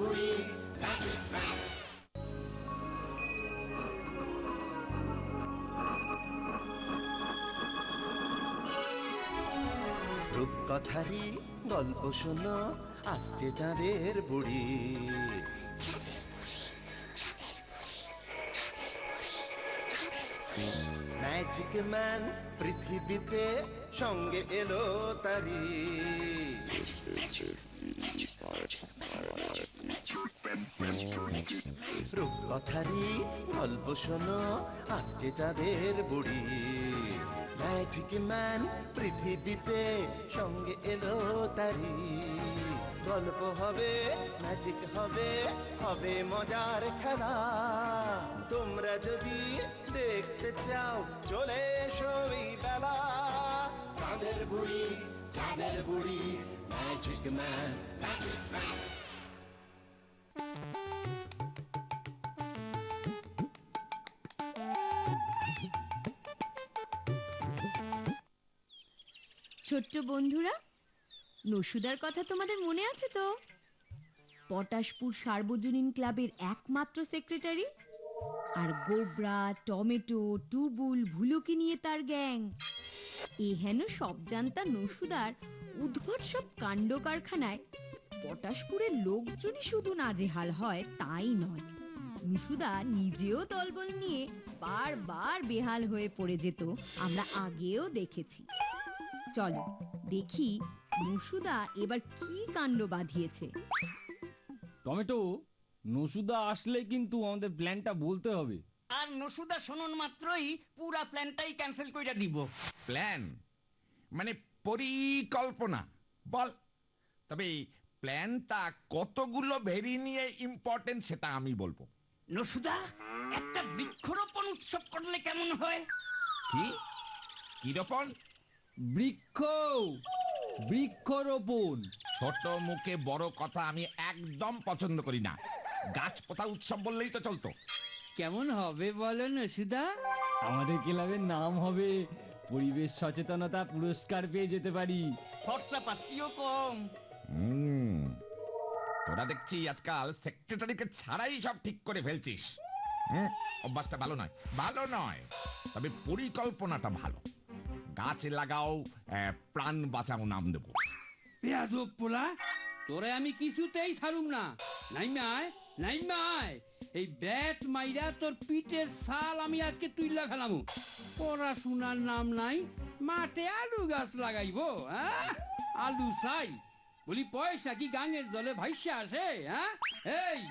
বুড়ি magic man. রূপকথারই গল্প শোনো, আসছে চাঁদের বুড়ি। ম্যাজিক ম্যান পৃথিবীতে সঙ্গে এলো তারি। রূপকথারই গল্প শোনো, আসছে চাঁদের বুড়ি। ম্যাজিক ম্যান পৃথিবীতে সঙ্গে এলো তারি। গল্প হবে, ম্যাজিক হবে, হবে মজার খেলা। তোমরা যদি দেখতে চাও চলে এসো এই বেলা। চাঁদের বুড়ি, চাঁদের বুড়ি, ম্যাজিক ম্যান, ম্যাজিক ম্যান। ছোট্ট বন্ধুরা, নসুদার কথা তোমাদের মনে আছে তো? পটাশপুর সার্বজনীন ক্লাবের একমাত্র সেক্রেটারি। আর গোবরা, টমেটো, টুবুল, ভুলুকি নিয়ে তার গ্যাং। এ হেন সব জানতা নসুদার উদ্ভট সব কাণ্ড কারখানায় পটাশপুরের লোকজনই শুধু নাজেহাল হয় তাই নয়, নসুদা নিজেও দলবল নিয়ে বারবার বেহাল হয়ে পড়ে যেত, আমরা আগেও দেখেছি। চলো দেখি নসুদা এবার কি কাণ্ড বাঁধিয়েছে। টমেটো, নসুদা আসলে কিন্তু আমাদের প্ল্যানটা বলতে হবে। আর নসুদা শোনন মাত্রই পুরা প্ল্যানটাই ক্যান্সেল কইরা দিব। প্ল্যান মানে পরিকল্পনা বল। তবে প্ল্যানটা কতগুলো ভেরি নিয়ে ইম্পর্টেন্ট সেটা আমি বলবো। নসুদা, একটা বৃক্ষরোপণ উৎসব করলে কেমন হয়? কি কিরকম? বৃক্ষ, বৃক্ষরোপণ। ছোট মুখে বড় কথা আমি একদম পছন্দ করি না। গাছ পোতা উৎসব বললেই তো চলতো। কেমন হবে বলো নসুদা? আমাদের ক্লাবের নাম হবে পরিবেশ সচেতনতা পুরস্কার পেয়ে যেতে পারি। খরচা পাতিও কম। তোরা দেখছি আজকাল সেক্রেটারিকে ছাড়াই সব ঠিক করে ফেলছিস। অভ্যাসটা ভালো নয়, ভালো নয়। তবে পরিকল্পনাটা ভালো। গাছ লাগাও, প্রাণ বাঁচাও নাম দেবো। বেয়াদব পোলা, তোরে আমি কিছুতেই ছাড়ুম না। নাইমায়, নাইমায়, এই ব্যাট মাইরা তোর পিঠের ছাল আমি আজকে তুইলা ফেলামু। পড়াশোনার নাম নাই, মাঠে আলু গাছ লাগাইবো। হ্যাঁ, আলু চাই বলি পয়সা কি গাঙের জলে ভাইসা আসে? হ্যাঁ, এই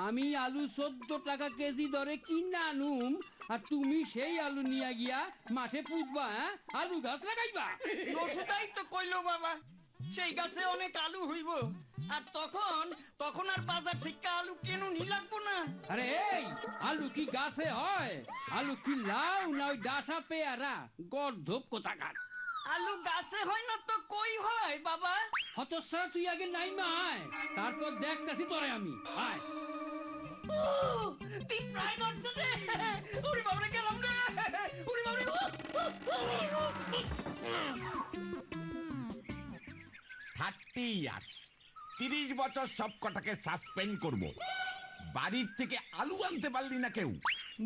আমি আলু 14 টাকা কেজি দরে কিনা আনুম, আর তুমি সেই আলু নিয়ে গিয়া মাঠে পুঁতবা। হ্যাঁ, আলু গাছ লাগাইবা। নসুদাই তো কইলো বাবা, সেই গাছে অনেক আলু হইব। আর তখন তখন আর বাজার থেকে আলু কেনুনি লাগবো না। আরে এই আলু কি গাছে হয়? আলু কি লাউ না ওই ডাসা পেয়ারা? গর্ধপ কোথাকার। আলু গাছে হয় না তো কই হয় বাবা? হতচ্ছাড়া, তুই আগে নাইমা আয়, তারপর দেখতাছি তোরে আমি। আয়। ঠিক প্রায় ধরছে রে। উড়ি বাবরে গেলাম রে। উড়ি বাবরে। 30 ইয়ার্স, 30 বছর সব কটাকে সাসপেন্ড করব। বাড়ির থেকে আলু আনতে পারলি না কেউ?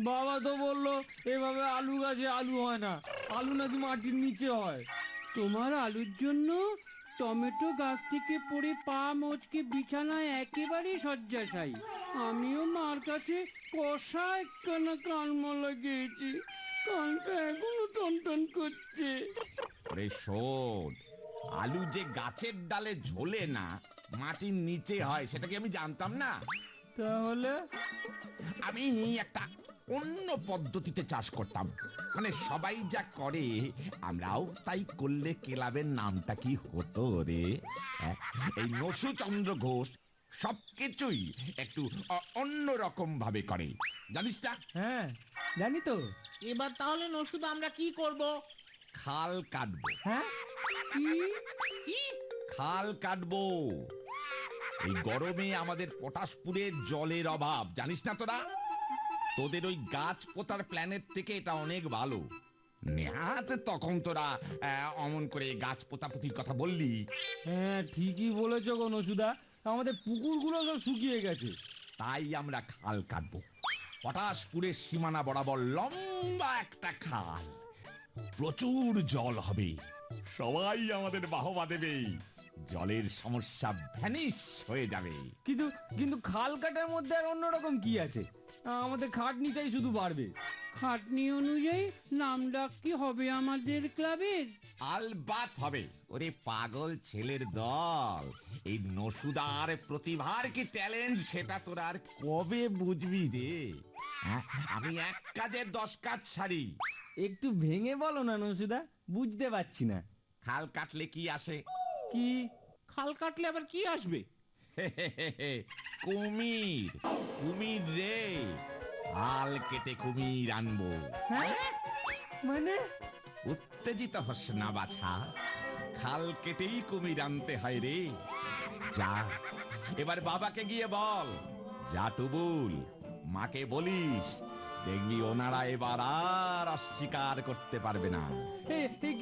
বাবা তো বললো এভাবে আলু গাছে আলু হয় না, আলু নাকি মাটির নিচে হয়। তোমার আলুর জন্য টমেটো গাছ থেকে পড়ে পা মোচকে বিছানায় একেবারেই শয্যাশায়ী। আমিও মার কাছে কষা একখানা কানমা লাগিয়েছি, কানটা এখনো টনটন করছে। ওরে শোন, আলু যে গাছের ডালে ঝোলে না, মাটির নিচে হয়, সেটা কি আমি জানতাম না? তাহলে আমি একটা অন্য পদ্ধতিতে চাষ করতাম। মানে সবাই যা করে আমরাও তাই করলে ক্লাবের নামটা কি হতো রে? এই নসুচন্দ্র ঘোষ সবকিছুই একটু অন্য রকম ভাবে করে, জানিস না? হ্যাঁ জানি তো। এবার তাহলে নসুদা আমরা কি করব? খাল কাটবো। হ্যাঁ, কি? খাল কাটবো। এই গরমে আমাদের পটাশপুরের জলের অভাব, জানিস না তোরা? তোদের ওই গাছ পোতার প্ল্যানের থেকে এটা অনেক ভালো। নেহাত তখন তোরা অমন করে গাছ পোতাপুতির কথা বললি। হ্যাঁ ঠিকই বলেছো গো নসুদা, আমাদের পুকুরগুলো সব শুকিয়ে গেছে। তাই আমরা খাল কাটবো। পটাশপুরের সীমানা বরাবর লম্বা একটা খাল, প্রচুর জল হবে, সবাই আমাদের বাহবা দেবে, জলের সমস্যা ভ্যানিশ হয়ে যাবে। কিন্তু কিন্তু খাল কাটার মধ্যে আর অন্যরকম কি আছে? আমাদের খাটনিটাই শুধু বাড়বে। খাটনি অনুযায়ী নাম ডাক কি হবে আমাদের ক্লাবের? আলবাত হবে। ওরে পাগল ছেলের দল, এই নসুদার প্রতিভার কি ট্যালেন্ট সেটা তোরা আর কবে বুঝবি রে? হ্যাঁ, আমি এক কাজে 10 কাজ সারি। একটু ভেঙে বলো না নসুদা, বুঝতে পারছি না। খাল কাটলে কি আসে? কি? খাল কাটলে আবার কি আসবে? কুমির, কুমির রে। খাল কেটে কুমির আনবো। হ্যাঁ মানে? উত্তেজিত হস না বাছা, খাল কেটেই কুমির আনতে হয় রে। যা এবার বাবাকে গিয়ে বল, যা টুবুল, মাকে বলিস, দেখবি ওনারা এবার আর অস্বীকার করতে পারবে না।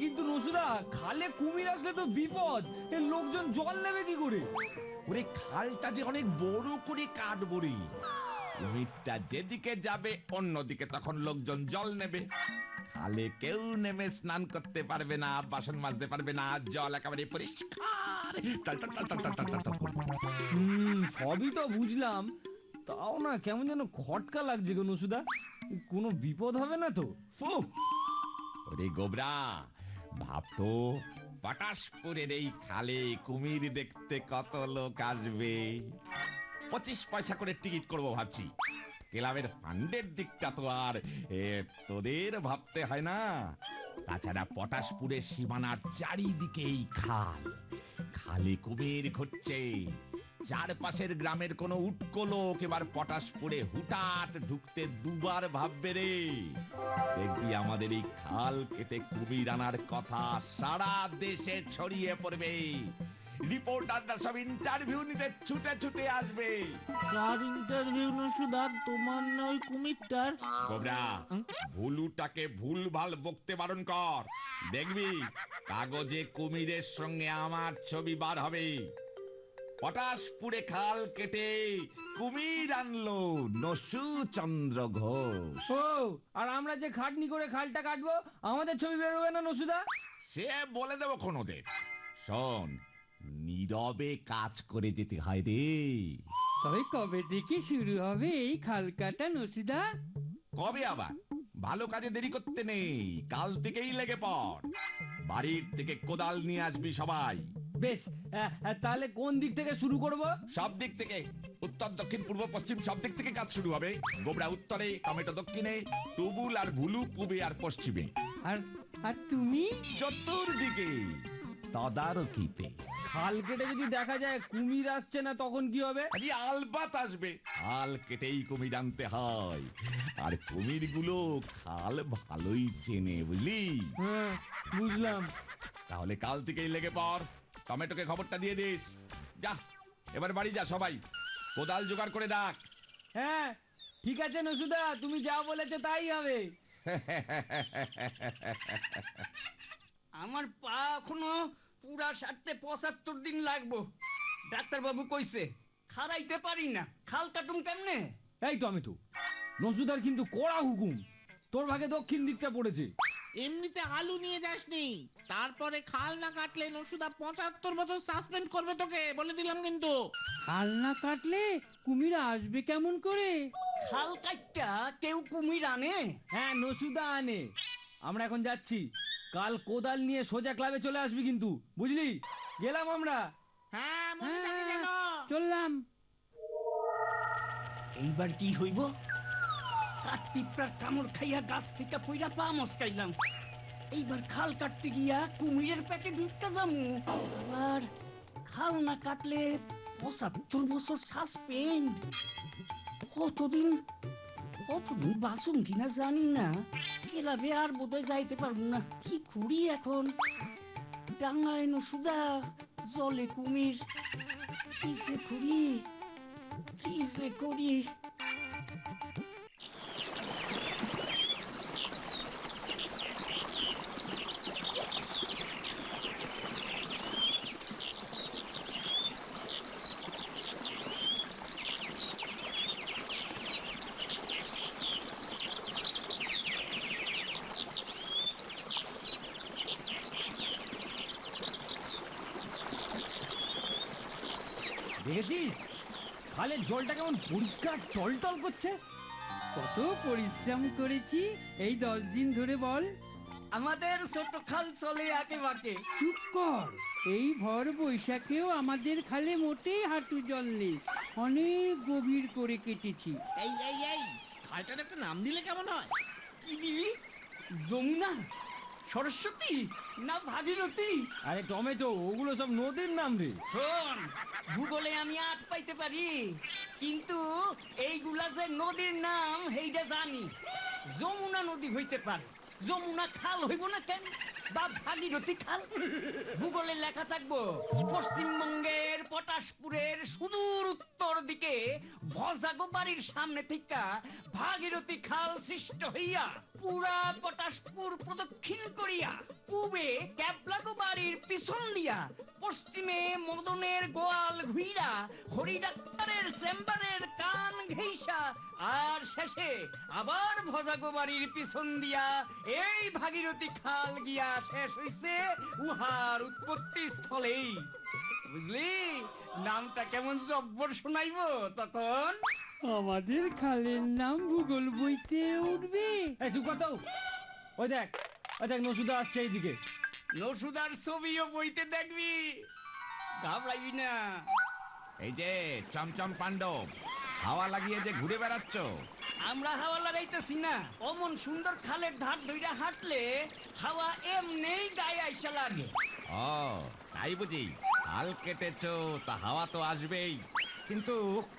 কিন্তু নসুদা, খালে কুমির আসলে তো বিপদ। লোকজন জল নেবে কি করে? ওরে খালটা যে অনেক বড় করে কাটবো রে, কুমিরটা যেদিকে যাবে অন্যদিকে তখন লোকজন জল নেবে। খালে কেউ নেমে স্নান করতে পারবে না, বাসন মাজতে পারবে না, জল একেবারে পরিষ্কার টলটল করবে। সবই তো বুঝলাম, তাও না কেমন যেন খটকা লাগছে গো নসুদা। কোনো বিপদ হবে না তো? ফু! ওরে গোবরা, ভাবতো পটাশপুরের এই খালে কুমির দেখতে কত লোক আসবে। 25 পয়সা করে টিকিট করবো ভাবছি। ক্লাবের ফান্ডের দিকটা তো আর তোদের ভাবতে হয় না। তাছাড়া পটাশপুরের সীমানার চারিদিকেই খাল, খালে কুমির ঘুরছে। চারপাশের গ্রামের কোন উটকো লোক এবার পটাশপুরে হুটাট ঢুকতে দুবার ভাববে রে। দেখবি আমাদের এই খাল কেটে কুমির আনার কথা সারা দেশে ছড়িয়ে পড়বে। রিপোর্টাররা সব ইন্টারভিউ নিতে ছুটে ছুটে আসবে। কার ইন্টারভিউ নসুদা? তোমার না ওই কুমিরটার? কোবরা, ভুলুটাকে ভুলভাল বকতে বারণ কর। দেখবি কাগজে কুমিরের সঙ্গে আমার ছবি বার হবে। পটাশপুরে খাল কেটে কুমির আনলো নসু চন্দ্র ঘোষ। ও, আর আমরা যে খাটনি করে খালটা কাটবো, আমাদের ছবি বেরোবে না নসুদা? সে বলে দেবো ওদের। শোন, নীরবে কাজ করে যেতে হয় রে। তবে কবে থেকে শুরু হবে এই খাল কাটা নসিদা? কবে আবার? ভালো কাজে দেরি করতে নেই, কাল থেকেই লেগে পড়। বাড়ির থেকে কোদাল নিয়ে আসবি সবাই। বেশ, তাহলে কোন দিক থেকে শুরু করব? সব দিক থেকে, উত্তর দক্ষিণ পূর্ব পশ্চিম সব দিক থেকে কাজ শুরু হবে। গোবরা উত্তরে, টমেটো দক্ষিণে, টুবুল আর ভুলু পূবে আর পশ্চিমে। আর আর তুমি? চতুর্দিকে তদারকিতে। খাল কেটে যদি দেখা যায় কুমির আসছে না, তখন কি হবে? আরে আলবাত আসবে। খাল কেটেই কুমির আনতে হয়, আর কুমিরগুলো খাল ভালোই চেনে, বুঝলি? হ্যাঁ, বুঝলাম। তাহলে কাল থেকেই লেগে পড়। টমেটোকে খবরটা দিয়ে দিস। যা এবার বাড়ি যা সবাই, কোদাল জোগাড় করে ডাক। হ্যাঁ ঠিক আছে নসুদা, তুমি যা বলেছো তাই হবে। আমার পা এখনো পুরা সারতে 75 দিন লাগবো। ডাক্তারবাবু কইছে খারাইতে পারি না, খাল কাটুম কেমনে? এই টমেটো, নসুদার কিন্তু কড়া হুকুম। তোর ভাগে দক্ষিণ দিকটা পড়েছে। এমনিতে আলু নিয়ে যাসনি, তারপরে খাল না কাটলে নসুদা 75 বছর সাসপেন্ড করবে তোকে, বলে দিলাম কিন্তু। খাল না কাটলে কুমির আসবে কেমন করে? খাল কাটটা কেউ কুমির আনে? হ্যাঁ, নসুদা আনে। আমরা এখন যাচ্ছি, কাল কোদাল নিয়ে সোজা ক্লাবে চলে আসবি কিন্তু, বুঝলি? গেলাম আমরা। হ্যাঁ, মনে থাকে যেন। চললাম। এইবার কি হইব? কাঠ পিঁপড়ার কামড় খাইয়া গাছ থেকে পইরা পা মস্কাইলাম। এইবার খাল কাটতে গিয়া কুমিরের পেটে ঢুকতে যামু। আবার খাল না কাটলে 75 বছর সাসপেন্ড। কতদিন বাঁচুম কিনা জানি না। ক্লাবে আর বোধহয় যাইতে পারবো না। কি করি এখন? ডাঙায় নসুদা, জলে কুমির, কি যে করি? দেখেছিস খালের জলটা কেমন পরিষ্কার টলটল করছে। কত পরিশ্রম করেছি এই 10 দিন ধরে বল। আমাদের ছোট খাল চলে আগে বাকে। চুপ কর, এই ভর বৈশাখেও আমাদের খালে মোটেই হাঁটু জল নেই, অনেক গভীর করে কেটেছি। এই খালটার একটা নাম দিলে কেমন হয়? কি দিবি? যমুনা, সরস্বতী না ভাগীরথী? আরে টমেটো, ওগুলো সব নদীর নাম রে। শোন, ভূগোলে আমি আট পাইতে পারি, কিন্তু এইগুলা যে নদীর নাম সেইটা জানি। যমুনা নদী হইতে পারে, যমুনা খাল হইব না কেন? বা ভাগীরথী খাল? ভূগোলে লেখা থাকবো পশ্চিমবঙ্গের পটাশপুরের সুদূর উত্তর দিকে ভজাগো বাড়ির সামনে থেকে ভাগীরথী খাল সৃষ্ট হইয়া পুরা পটাশপুর প্রদক্ষিণ করিয়া পূবে ক্যাবলাগো বাড়ির পিছন দিয়া পশ্চিমে মদনের গোয়াল ঘুইরা হরি ডাক্তারের চেম্বারের কান ঘেইসা আর শেষে আবার ভজাগো বাড়ির পিছন দিয়া এই ভাগীরথী খাল গিয়া শেষ হইছে উহার উৎপত্তি স্থলেই। বুঝলি নামটা কেমন জব্বর শোনাইব তখন? আমাদের খালের নাম ভূগোল বইতে উঠবে। এই চুপ কর তো। ওই দেখ নসুদা আসছে এইদিকে। নসুদার ছবিও বইতে দেখবি, ঘাবড়াইবি না। এই যে চমচম পাণ্ডব, হাওয়া লাগিয়ে যে ঘুরে বেড়াচ্ছ। আমরা হাওয়া লাগাইতেছি না, অমন সুন্দর খালের ধার ধইরা হাঁটলে হাওয়া এমনেই গায়ে আইসা লাগে। ও তাই বুঝি? হাল কেটেছো তা হাওয়া তো আসবেই, কিন্তু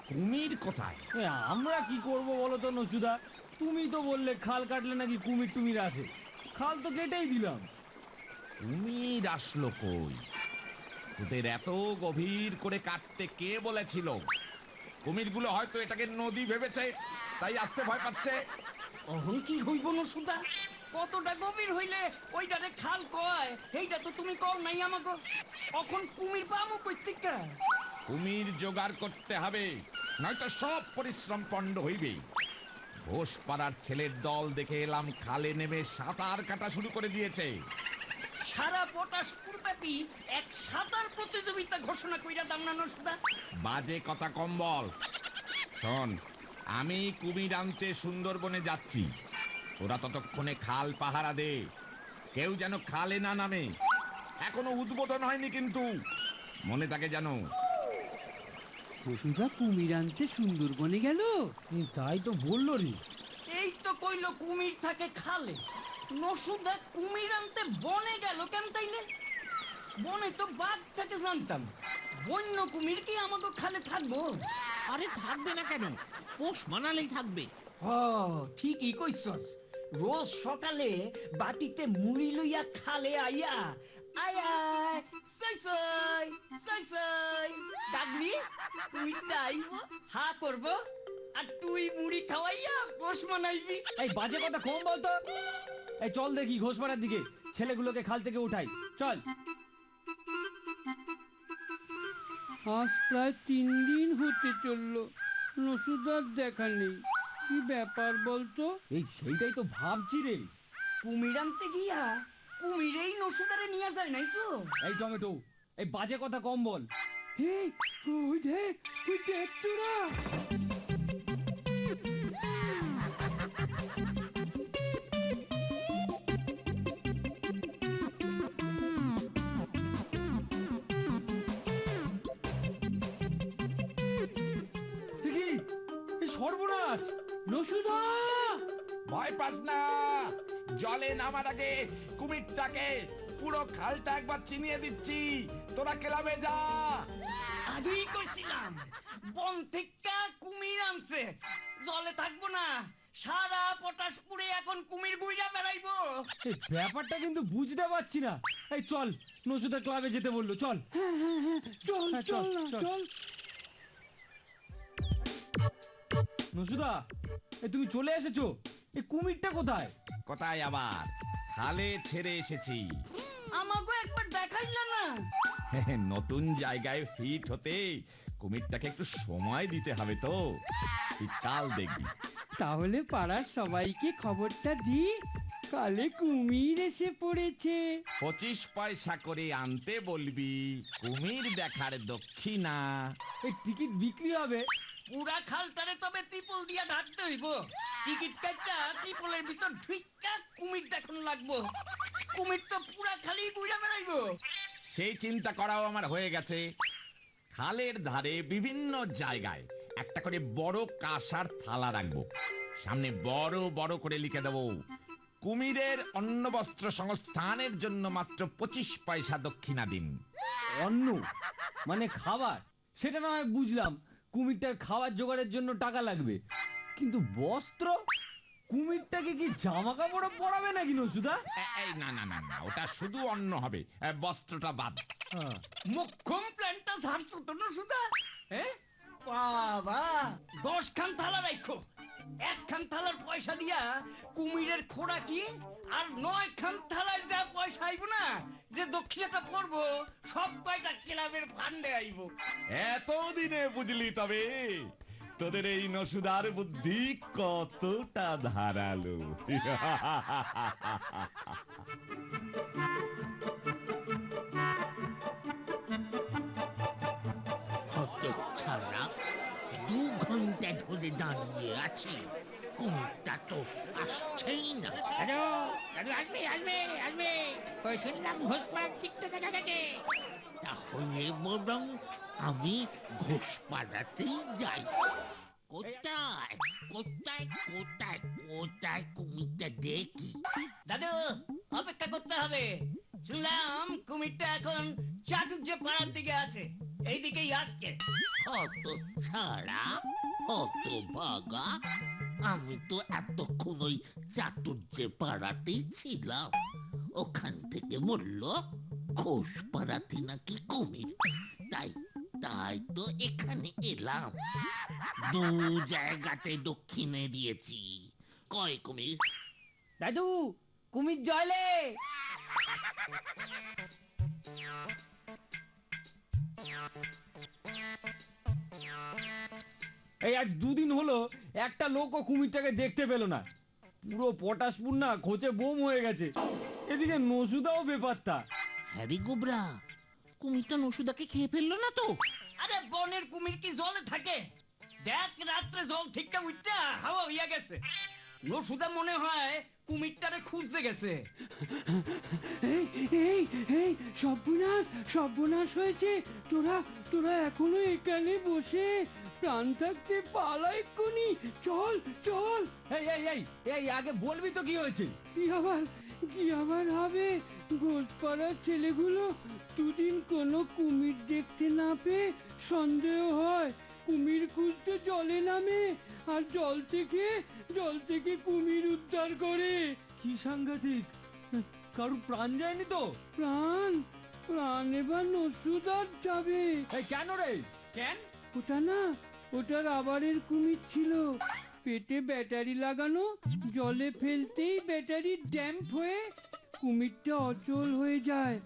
কুমির কোথায়? এ, আমরা কি করব বলো তো নসুদা? তুমি তো বললে খাল কাটলে নাকি কুমির টুমির আসে। খাল তো কেটেই দিলাম। কুমির আসলো কই? তোদের এত গভীর করে কাটতে কে বলেছিল? কুমিরগুলো হয়তো এটাকে নদী ভেবেছে, তাই আসতে ভয় পাচ্ছে। অহন কি হইব নসুদা? কতটা গভীর হইলে ওইটারে খাল কয় এইটা তো তুমি কও নাই আমাকে। এখন কুমির পামু কই থেকে? কুমির জোগাড় করতে হবে, নয়তো সব পরিশ্রম পণ্ড হইবে। ঘোষ পাড়ার ছেলের দল দেখে এলাম খালে নেমে সাঁতার কাটা শুরু করে দিয়েছে। সারা পটাশপুর ব্যাপী এক সাঁতার প্রতিযোগিতা ঘোষণা কইরা দাম না নসুদা? বাজে কথা কম বল। শোন, আমি কুমির আনতে সুন্দরবনে যাচ্ছি, ওরা ততক্ষণে খাল পাহারা দে, কেউ যেন খালে না নামে। এখনো উদ্বোধন হয়নি কিন্তু, মনে থাকে যেন। বসুধা কুমির আনতে সুন্দরবনে গেল? তাই তো বললো রে। এই তো কইলো কুমির থাকে খালে, নসুদা কুমির আনতে বনে গেল কেন তাইলে? বনে তো বাঘ থাকে জানতাম, বন্য কুমির কি আমাকে খালে থাকবো? আরে থাকবে না কেন, পোষ মানালেই থাকবে। ও ঠিকই কইছস। রোজ সকালে বাটিতে মুড়ি লইয়া খালে আইয়া আয় আয় সই সই সই সই ডাকবি, কুমিরটা আইব, হা করব, আর তুই মুড়ি খাওয়াইয়া পোষ মানাইবি। এই বাজে কথা কম বলতো। এই চল দেখি ঘোষপাড়ার দিকে, ছেলেগুলোকে খাল থেকে উঠাই। চল। আজ প্রায় 3 দিন হতে চললো, নসুদার দেখা নেই। কি ব্যাপার বলতো? এই সেইটাই তো ভাবছি রে। কুমির আনতে গিয়া কুমিরেই নসুদারে নিয়ে যায় নাই তো? এই টমেটো, এই বাজে কথা কম বল। ওই দেখ তোরা। সর্বনাশ! নসুদা! ভয় পাস না, জলে নামার আগে কুমিরটাকে পুরো খালটা একবার চিনিয়ে দিচ্ছি, তোরা ক্লাবে যা। আগেই কইছিলাম বন থেকে কুমির আনছে, জলে থাকবো না। সারা পটাশপুরে এখন কুমির গুইরা বেড়াইবো। এই ব্যাপারটা কিন্তু বুঝতে পারছি না। এই চল, নসুদা ক্লাবে যেতে বললো, চল। চল হ্যাঁ, চল না, চল। চল। নসুদা, এই তুমি চলে এসেছো? এই কুমিরটা কোথায়? কোথায় আবার? খালে ছেড়ে এসেছি। আমাকে একবার দেখাইলা না? নতুন জায়গায় ফিট হতে কুমিরটাকে একটু সময় দিতে হবে তো, তুই কাল দেখবি। তাহলে পাড়ার সবাইকে খবরটা দি, কালে কুমির এসে পড়েছে। 25 পয়সা করে আনতে বলবি, কুমির দেখার দক্ষিণা। এই টিকিট বিক্রি হবে? পুরা খালটারে তবে ত্রিপল দিয়া ঢাকতে হইব। টিকিট কাটটা ত্রিপলের ভিতর ঢুইক্কা কুমির দেখুন লাগবো। কুমির তো পুরা খালি বুইড়া বেড়াইবো। সেই চিন্তা করাও আমার হয়ে গেছে। খালের ধারে বিভিন্ন জায়গায় একটা করে বড় কাঁসার থালা রাখবো, সামনে বড় বড় করে লিখে দেবো, কুমিরের অন্ন বস্ত্র সংস্থানের জন্য মাত্র 25 পয়সা দক্ষিণা দিন। অন্ন মানে খাবার, সেটা না হয় বুঝলাম, কুমিরটার খাবার জোগাড়ের জন্য টাকা লাগবে, কিন্তু বস্ত্র? কুমিরটাকে কি জামা কাপড় পরাবে নাকি নসুদা? এই না না না না, ওটা শুধু অন্ন হবে, বস্ত্রটা বাদ। মোক্ষম প্ল্যানটা ঝাড়ছো তো না সুদা? হ্যাঁ বাবা, 10 খান থালা রাখো। 1 খান থালার পয়সা দিয়া কুমিরের খোরাকি আর 9 খান থালার যা পয়সা আইব না, যে দক্ষিণাটা পড়বো, সব কয়টা ক্লাবের ফান্ডে আইব। এতদিনে বুঝলি তবে তোদের এই নসুদার বুদ্ধি কতটা ধারালো। হতচ্ছাড়া, 2 ঘন্টা ধরে দাঁড়িয়ে আছি, কুমিরটা তো আসছেই না। দাদু দাদু আসবে আসবে আসবে, ওই শুনলাম ঘোষপাড়ার দিকটা দেখা গেছে। তাহলে বরং আমি ঘোষপাড়াতেই যাই। কোথায় কোথায় কোথায় কোথায় কুমিরটা দেখি? দাদু অপেক্ষা করতে হবে। শুনলাম কুমিরটা এখন চাটুর্য পাড়ার দিকে আছে, এই দিকেই আসছে। হতচ্ছাড়া, হতভাগা, আমি তো এতক্ষণ ওই চাটুর্যে পাড়াতেই ছিলাম। ওখান থেকে বলল ঘোষ পাড়াতে নাকি কুমির, তাই তাই তো এখানে এলাম। 2 জায়গাতে দক্ষিণে দিয়েছি। কয় কুমির? দাদু, কুমির জলে। এই আজ 2 দিন হলো একটা লোকও কুমিরটাকে দেখতে পেল না। পুরো পটাশপুর না খোঁচে বোম হয়ে গেছে। এদিকে নসুদাও বেপাত্তা। হ্যারি গোবরা, কুমিরটা নসুদাকে খেয়ে ফেললো না তো? আরে বনের কুমির কি জলে থাকে? দেখ রাত্রে জল ঠিকঠাক উঠটা হাওয়া হইয়া গেছে। নসুদা মনে হয় কুমিরটারে খুঁজতে গেছে। এই এই এই সর্বনাশ, সর্বনাশ হয়েছে। তোরা তোরা এখনো এখানে বসে প্রাণ থাকতে পালা এক্ষুনি। চল চল। এই এই এই এই আগে বলবি তো কি হয়েছে? কি আবার হবে? ঘোষপাড়ার ছেলেগুলো 2 দিন কোনো কুমির দেখতে না পেয়ে সন্দেহ হয়, কুমির খুঁজতে জলে নামে, আর জল থেকে কুমির উদ্ধার করে। কি সাংঘাতিক! কারু প্রাণ যায়নি তো? প্রাণ এবার নসুদার যাবে। এই কেন রে? কেন? ওটা রাবারের কুমির ছিল, পেটে ব্যাটারি লাগানো, জলে ফেলতেই ব্যাটারি ড্যাম্প হয়ে কুমিরটা অচল হয়ে যায়।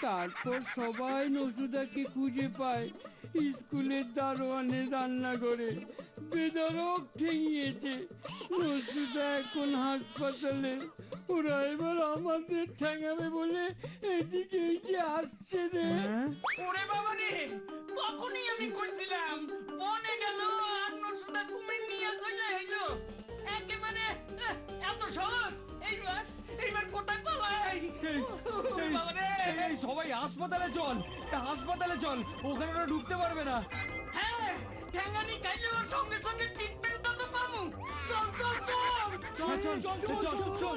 তারপর সবাই নসুদাকে খুঁজে পায় স্কুলের দারোয়ানের রান্নাঘরে, বেদরক ঠেঙিয়েছে। নসুদা এখন হাসপাতালে। ওরা এবার আমাদের ঠেঙাবে বলে এদিকে এই যে আসছে রে। ওরে বাবা রে, তখনই আমি কইছিলাম বনে গেল আর নসুদা কুমির নিয়ে চলে আইলো। একেবারে এত সহজ। এইবার কোথায় পালাই? ওরে বাবা রে। এই সবাই হাসপাতালে চল, হাসপাতালে চল, ওখানে ওরা ঢুকতে পারবে না। হ্যাঁ, ঠ্যাঙ্গানি খাইলে ওর সঙ্গে সঙ্গে ট্রিটমেন্টটা তো পাবো। চল চল চল।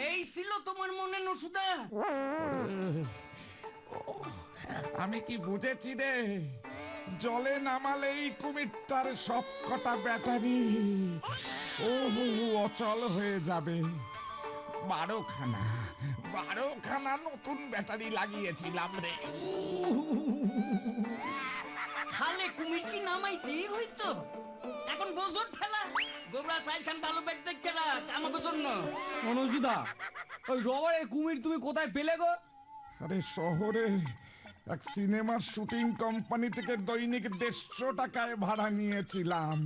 এই ছিল তোমার মনে নসুদা? আমি কি বুঝেছি রে, জলে নামালেই কুমিরটার সব কটা ব্যাটারি অচল হয়ে যাবে। 12খানা নতুন ব্যাটারি লাগিয়েছিলাম রে। খালে কুমির কি নামাইতেই হইতো? এখন বোঝর ঠেলা। গোবরা সাইড খান ভালো ব্যাট দেখতে রাখ আমাদের জন্য। নসুদা, ওই রবারের কুমির তুমি কোথায় পেলে গো? আরে শহরে এক সিনেমার শুটিং কোম্পানি থেকে দৈনিক 150 টাকায় ভাড়া নিয়েছিলাম।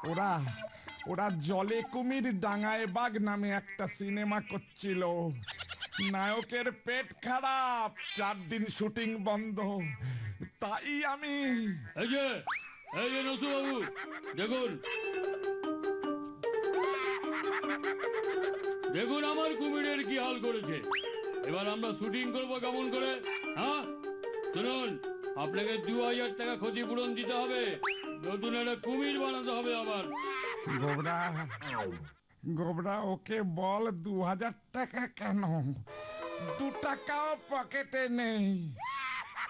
ওরা ওরা জলে কুমির ডাঙায় বাঘ নামে একটা সিনেমা করছিল। নায়কের পেট খারাপ, 4 দিন শুটিং বন্ধ। তাই আমি এই যে নসুবাবু দেখুন, দেখুন আমার কুমিরের কি হাল করেছে। এবার আমরা শুটিং করবো কেমন করে? হ্যাঁ শুনুন, আপনাকে 2000 টাকা ক্ষতিপূরণ দিতে হবে, নতুন একটা কুমির বানাতে হবে আবার। গোবরা, গোবরা ওকে বল 2000 টাকা কেন, 2 টাকাও পকেটে নেই,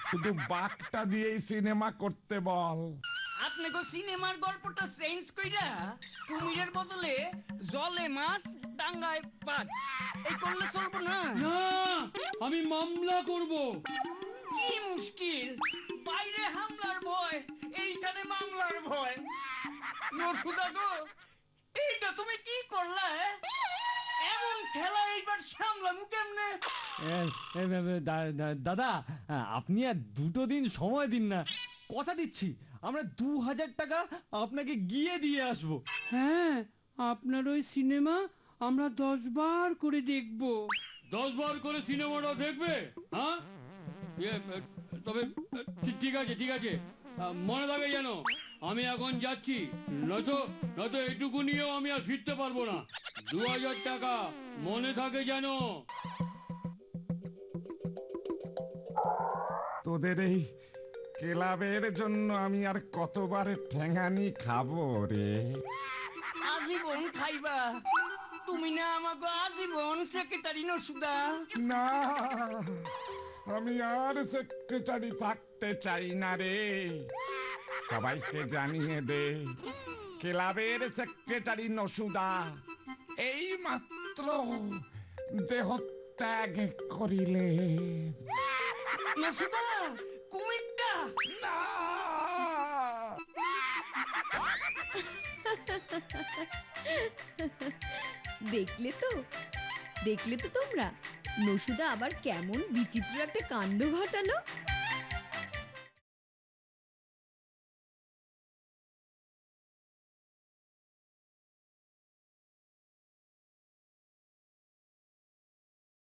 শুধু বাঘটা দিয়েই সিনেমা করতে বল। আপনাকে সিনেমার গল্পটা চেঞ্জ কইরা কুমিরের বদলে জলে মাছ ডাঙ্গায় বাঘ এই করলে চলবো না? না, আমি মামলা করব। কি মুশকিল, বাইরে হামলার ভয়, এইখানে মামলার ভয়। নরসুদা গো, এইটা তুমি কি করলা? এমন ঠেলা এইবার সামলামু কেমনে? দাদা, আপনি আর 2 দিন সময় দিন না, কথা দিচ্ছি আমরা 2000 টাকা আপনাকে গিয়ে দিয়ে আসবো। হ্যাঁ, আপনার ওই সিনেমা আমরা 10 বার করে দেখব। 10 বার করে সিনেমাটা দেখবে? হ্যাঁ তবে ঠিক আছে, ঠিক আছে, মনে থাকে যেন আমি এখন যাচ্ছি, নয়তো এটুকু নিয়েও আমি আর ফিরতে পারবো না। 2000 টাকা মনে থাকে যেন। তোদের এই ক্লাবের জন্য আমি আর কতবার ঠেঙানি খাবো রে? আজীবন খাইবা। তুমি না আমাকে আজীবন সেক্রেটারি নরসুদা? না, আমি আর সেক্রেটারি থাকতে চাই না রে। সবাইকে জানিয়ে দে, ক্লাবের সেক্রেটারি নসুদা এই মাত্র দেহ ত্যাগ করিলে। নরসুদা, কুমিরটা না, দেখলে তো তোমরা, নসুদা আবার কেমন বিচিত্র একটা কাণ্ড ঘটালো।